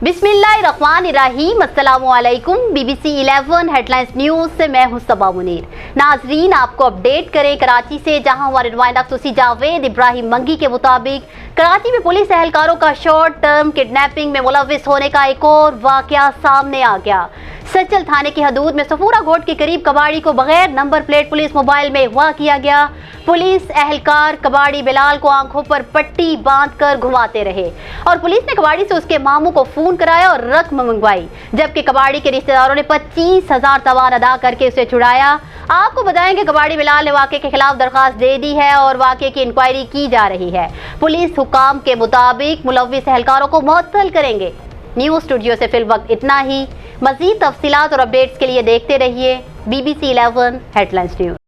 बिस्मिल्लाहिर्रहमानिर्रहीम। अस्सलामुअलैकुम। BBC 11 headlines news से मैं हूं सबा मुनीर। नाजरीन, आपको अपडेट करें कराची से, जहां हमारे नुमाइंदा खुसूसी जावेद इब्राहिम मंगी के मुताबिक कराची में पुलिस एहलकारों का शॉर्ट टर्म किडनैपिंग में मुलविस होने का एक और वाकया सामने आ गया। सचल थाने की हदूद में सफूरा गोट के करीब कबाड़ी को बगैर नंबर प्लेट पुलिस मोबाइल में अगवा किया गया। पुलिस एहलकार कबाड़ी बिलाल को आंखों पर पट्टी बांधकर घुमाते रहे और पुलिस ने कबाड़ी से उसके मामू को फोन कराया और रकम मंगवाई, जबकि कबाड़ी के रिश्तेदारों ने 25,000 तवान अदा करके उसे छुड़ाया। आपको बताएं कि कबाड़ी बिलाल ने वाक़े के खिलाफ दरखास्त दे दी है और वाक़े की इंक्वायरी की जा रही है। पुलिस हुकाम के मुताबिक मुलविस एहलकारों को मुअत्तल करेंगे। न्यूज़ स्टूडियो से फिल वक्त इतना ही। मज़ीद तफसीलात और अपडेट्स के लिए देखते रहिए BBC 11 हेडलाइंस न्यूज़।